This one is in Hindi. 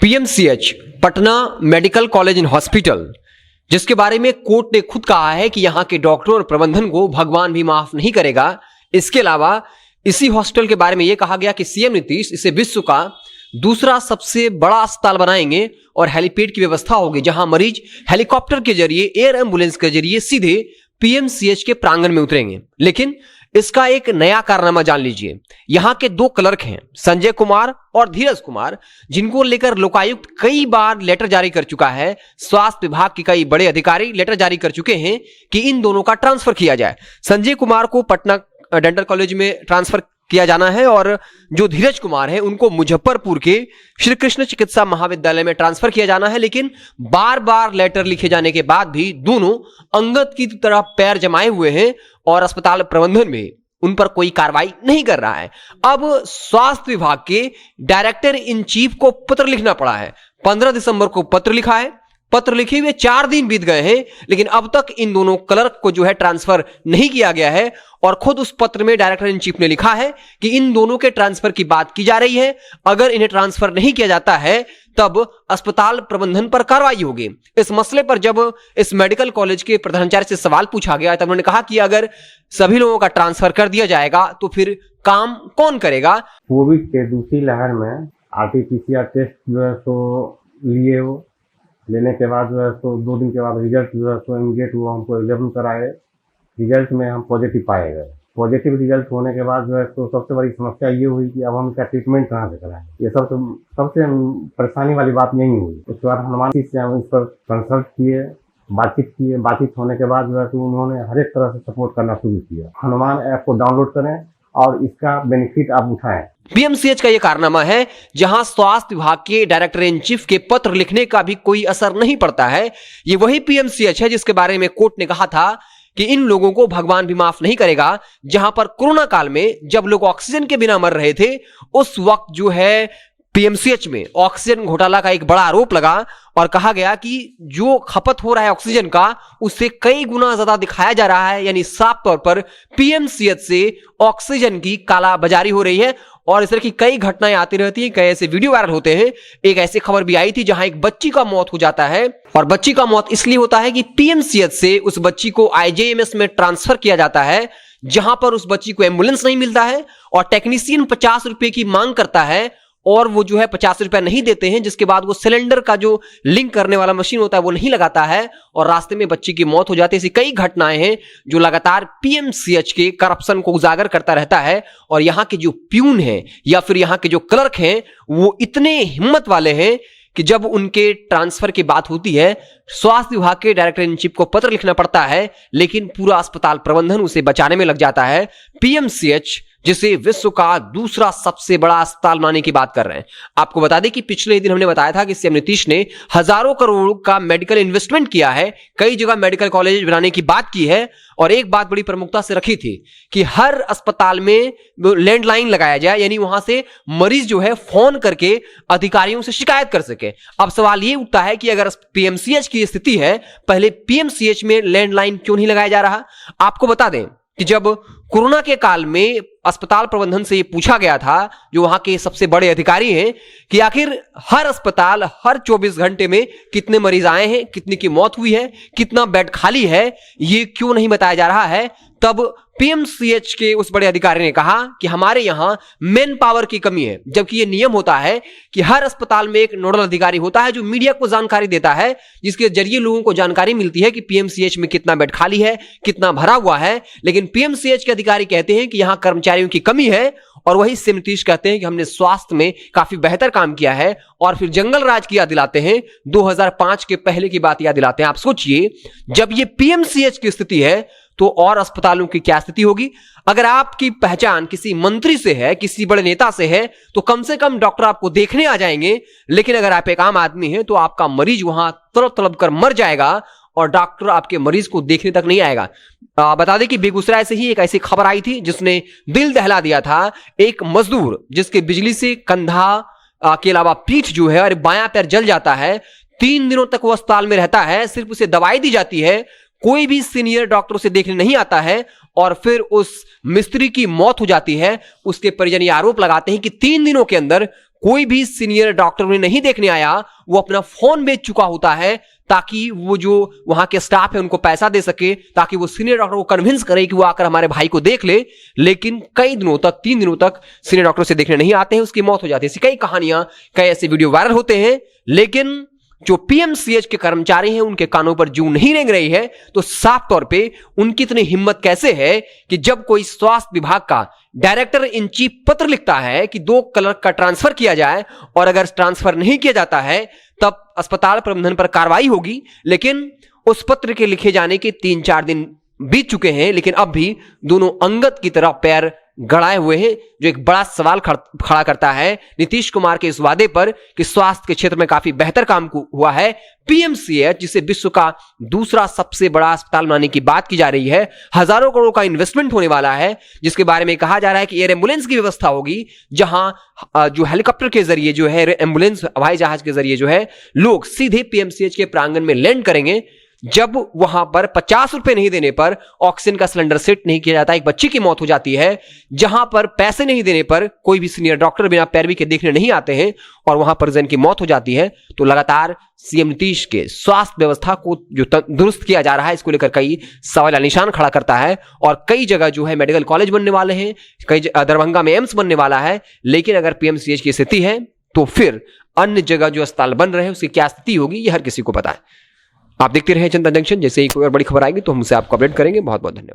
PMCH Patna medical college and hospital, जिसके बारे में कोर्ट ने खुद कहा है कि यहां के डॉक्टरों और प्रबंधन को भगवान भी माफ नहीं करेगा। इसके अलावा इसी हॉस्पिटल के बारे में यह कहा गया कि सीएम नीतीश इसे विश्व का दूसरा सबसे बड़ा अस्पताल बनाएंगे और हेलीपैड की व्यवस्था होगी, जहां मरीज हेलीकॉप्टर के जरिए, एयर एम्बुलेंस के जरिए सीधे पीएमसीएच के प्रांगण में उतरेंगे। लेकिन इसका एक नया कारनामा जान लीजिए। यहां के दो क्लर्क हैं, संजय कुमार और धीरज कुमार, जिनको लेकर लोकायुक्त कई बार लेटर जारी कर चुका है। स्वास्थ्य विभाग के कई बड़े अधिकारी लेटर जारी कर चुके हैं कि इन दोनों का ट्रांसफर किया जाए। संजय कुमार को पटना डेंटल कॉलेज में ट्रांसफर किया जाना है और जो धीरज कुमार है उनको मुजफ्फरपुर के श्री कृष्ण चिकित्सा महाविद्यालय में ट्रांसफर किया जाना है। लेकिन बार बार लेटर लिखे जाने के बाद भी दोनों अंगद की तरह पैर जमाए हुए हैं और अस्पताल प्रबंधन में उन पर कोई कार्रवाई नहीं कर रहा है। अब स्वास्थ्य विभाग के डायरेक्टर इन चीफ को पत्र लिखना पड़ा है। 15 दिसंबर को पत्र लिखा है। पत्र लिखे हुए 4 दिन बीत गए हैं, लेकिन अब तक इन दोनों क्लर्क को जो है ट्रांसफर नहीं किया गया है। और खुद उस पत्र में डायरेक्टर इन चीफ ने लिखा है कि इन दोनों के ट्रांसफर की बात की जा रही है। अगर इन्हें ट्रांसफर नहीं किया जाता है तब अस्पताल प्रबंधन पर कार्रवाई होगी। इस मसले पर जब इस मेडिकल कॉलेज के प्रधानाचार्य से सवाल पूछा गया तब उन्होंने कहा कि अगर सभी लोगों का ट्रांसफर कर दिया जाएगा तो फिर काम कौन करेगा। कोविड के दूसरी लहर में आरटीपीसीआर टेस्ट जो है तो लिए हो, लेने के बाद जो है तो 2 दिन के बाद रिजल्ट जो है तो इमीडिएट वो हमको अवेलेबल कराए। रिजल्ट में हम पॉजिटिव पाए गए। पॉजिटिव रिजल्ट होने के बाद जो है तो सबसे बड़ी समस्या ये हुई कि अब हम इसका ट्रीटमेंट कहाँ से कराएं। ये सबसे परेशानी वाली बात यही हुई। उसके बाद हनुमान जी से हम इस पर कंसल्ट किए, बातचीत होने के बाद जो है तो उन्होंने हर एक तरह से सपोर्ट करना शुरू किया। हनुमान ऐप को डाउनलोड करें और इसका बेनिफिट आप उठाएं। पीएमसीएच का यह कारनामा है जहां स्वास्थ्य विभाग के डायरेक्टर इन चीफ के पत्र लिखने का भी कोई असर नहीं पड़ता है। ये वही पीएमसीएच है जिसके बारे में कोर्ट ने कहा था कि इन लोगों को भगवान भी माफ नहीं करेगा। जहां पर कोरोना काल में जब लोग ऑक्सीजन के बिना मर रहे थे, उस वक्त जो है पीएमसीएच में ऑक्सीजन घोटाला का एक बड़ा आरोप लगा और कहा गया कि जो खपत हो रहा है ऑक्सीजन का उससे कई गुना ज्यादा दिखाया जा रहा है। यानी साफ तौर पर पीएमसीएच से ऑक्सीजन की कालाबाजारी हो रही है और इस तरह की कई घटनाएं आती रहती हैं, कई ऐसे वीडियो वायरल होते हैं। एक ऐसी खबर भी आई थी जहां एक बच्ची का मौत हो जाता है और बच्ची का मौत इसलिए होता है कि पीएमसीएच से उस बच्ची को आईजीएमएस में ट्रांसफर किया जाता है, जहां पर उस बच्ची को एम्बुलेंस नहीं मिलता है और टेक्नीशियन 50 रुपए की मांग करता है और वो जो है 50 रुपया नहीं देते हैं, जिसके बाद वो सिलेंडर का जो लिंक करने वाला मशीन होता है वो नहीं लगाता है और रास्ते में बच्ची की मौत हो जाती है। ऐसी कई घटनाएं हैं जो लगातार पीएमसीएच के करप्शन को उजागर करता रहता है। और यहाँ के जो प्यून हैं या फिर यहाँ के जो क्लर्क हैं वो इतने हिम्मत वाले हैं कि जब उनके ट्रांसफर की बात होती है, स्वास्थ्य विभाग के डायरेक्टर इन चीफ को पत्र लिखना पड़ता है, लेकिन पूरा अस्पताल प्रबंधन उसे बचाने में लग जाता है। पीएमसीएच जिसे विश्व का दूसरा सबसे बड़ा अस्पताल बनाने की बात कर रहे हैं। आपको बता दें कि पिछले दिन हमने बताया था कि सीएम नीतीश ने हजारों करोड़ का मेडिकल इन्वेस्टमेंट किया है, कई जगह मेडिकल कॉलेज बनाने की बात की है और एक बात बड़ी प्रमुखता से रखी थी कि हर अस्पताल में लैंडलाइन लगाया जाए, यानी वहां से मरीज जो है फोन करके अधिकारियों से शिकायत कर सके। अब सवाल ये उठता है कि अगर पीएमसीएच की स्थिति है, पहले पीएमसीएच में लैंडलाइन क्यों नहीं लगाया जा रहा। आपको बता दें कि जब कोरोना के काल में अस्पताल प्रबंधन से ये पूछा गया था, जो वहां के सबसे बड़े अधिकारी हैं, कि आखिर हर अस्पताल हर 24 घंटे में कितने मरीज आए हैं, कितनी की मौत हुई है, कितना बेड खाली है, ये क्यों नहीं बताया जा रहा है। तब पीएमसीएच के उस बड़े अधिकारी ने कहा कि हमारे यहां मैन पावर की कमी है, जबकि यह नियम होता है कि हर अस्पताल में एक नोडल अधिकारी होता है जो मीडिया को जानकारी देता है, जिसके जरिए लोगों को जानकारी मिलती है कि पीएमसीएच में कितना बेड खाली है, कितना भरा हुआ है। लेकिन पीएमसीएच के अधिकारी कहते हैं कि यहां कर्मचारियों की कमी है और वही सीएम नीतीश कहते हैं कि हमने स्वास्थ्य में काफी बेहतर काम किया है और फिर जंगल राज की याद दिलाते हैं, 2005 के पहले की बात याद दिलाते हैं। आप सोचिए, जब ये पीएमसीएच की स्थिति है तो और अस्पतालों की क्या स्थिति होगी। अगर आपकी पहचान किसी मंत्री से है, किसी बड़े नेता से है, तो कम से कम डॉक्टर आपको देखने आ जाएंगे। लेकिन अगर आप एक आम आदमी हैं तो आपका मरीज वहां तड़प तड़प कर मर जाएगा और डॉक्टर आपके मरीज को देखने तक नहीं आएगा। बता दें कि बेगूसराय से ही एक ऐसी खबर आई थी जिसने दिल दहला दिया था। एक मजदूर जिसके बिजली से कंधा के अलावा पीठ जो है और बायां पैर जल जाता है, 3 दिनों तक वो अस्पताल में रहता है, सिर्फ उसे दवाई दी जाती है, कोई भी सीनियर डॉक्टर उसे देखने नहीं आता है और फिर उस मिस्त्री की मौत हो जाती है। उसके परिजन ये आरोप लगाते हैं कि 3 दिनों के अंदर कोई भी सीनियर डॉक्टर उन्हें नहीं देखने आया, वो अपना फोन बेच चुका होता है ताकि वो जो वहां के स्टाफ है उनको पैसा दे सके, ताकि वो सीनियर डॉक्टर को कन्विंस करे कि वो आकर हमारे भाई को देख ले। लेकिन कई दिनों तक, 3 दिनों तक सीनियर डॉक्टर से देखने नहीं आते हैं, उसकी मौत हो जाती है। ऐसी कई कहानियां, कई ऐसे वीडियो वायरल होते हैं। लेकिन जो पीएमसीएच के कर्मचारी हैं उनके कानों पर जूं नहीं रेंग रही है। तो साफ तौर पे उनकी इतनी हिम्मत कैसे है कि जब कोई स्वास्थ्य विभाग का डायरेक्टर इन चीफ पत्र लिखता है कि 2 क्लर्क का ट्रांसफर किया जाए, और अगर ट्रांसफर नहीं किया जाता है तब अस्पताल प्रबंधन पर कार्रवाई होगी। लेकिन उस पत्र के लिखे जाने के 3-4 दिन बीत चुके हैं, लेकिन अब भी दोनों अंगद की तरह पैर गड़ाए हुए हैं, जो एक बड़ा सवाल खड़ा करता है नीतीश कुमार के इस वादे पर कि स्वास्थ्य के क्षेत्र में काफी बेहतर काम हुआ है। पीएमसीएच, जिसे विश्व का दूसरा सबसे बड़ा अस्पताल बनाने की बात की जा रही है, हजारों करोड़ का इन्वेस्टमेंट होने वाला है, जिसके बारे में कहा जा रहा है कि एयर एम्बुलेंस की व्यवस्था होगी, जहां जो हेलीकॉप्टर के जरिए जो है, एम्बुलेंस हवाई जहाज के जरिए जो है, लोग सीधे पीएमसीएच के प्रांगण में लैंड करेंगे। जब वहां पर 50 रुपए नहीं देने पर ऑक्सीजन का सिलेंडर सेट नहीं किया जाता, एक बच्चे की मौत हो जाती है। जहां पर पैसे नहीं देने पर कोई भी सीनियर डॉक्टर बिना पैरवी के देखने नहीं आते हैं और वहां पर जन की मौत हो जाती है। तो लगातार सीएम नीतीश के स्वास्थ्य व्यवस्था को जो दुरुस्त किया जा रहा है, इसको लेकर कई सवाल निशान खड़ा करता है। और कई जगह जो है मेडिकल कॉलेज बनने वाले हैं, कई दरभंगा में एम्स बनने वाला है। लेकिन अगर पीएमसीएच की स्थिति है तो फिर अन्य जगह जो अस्पताल बन रहे हैं उसकी क्या स्थिति होगी, यह हर किसी को पता है। आप देखते रहे जनता जंक्शन। जैसे ही कोई और बड़ी खबर आएगी तो हमसे आपको अपडेट करेंगे। बहुत बहुत धन्यवाद।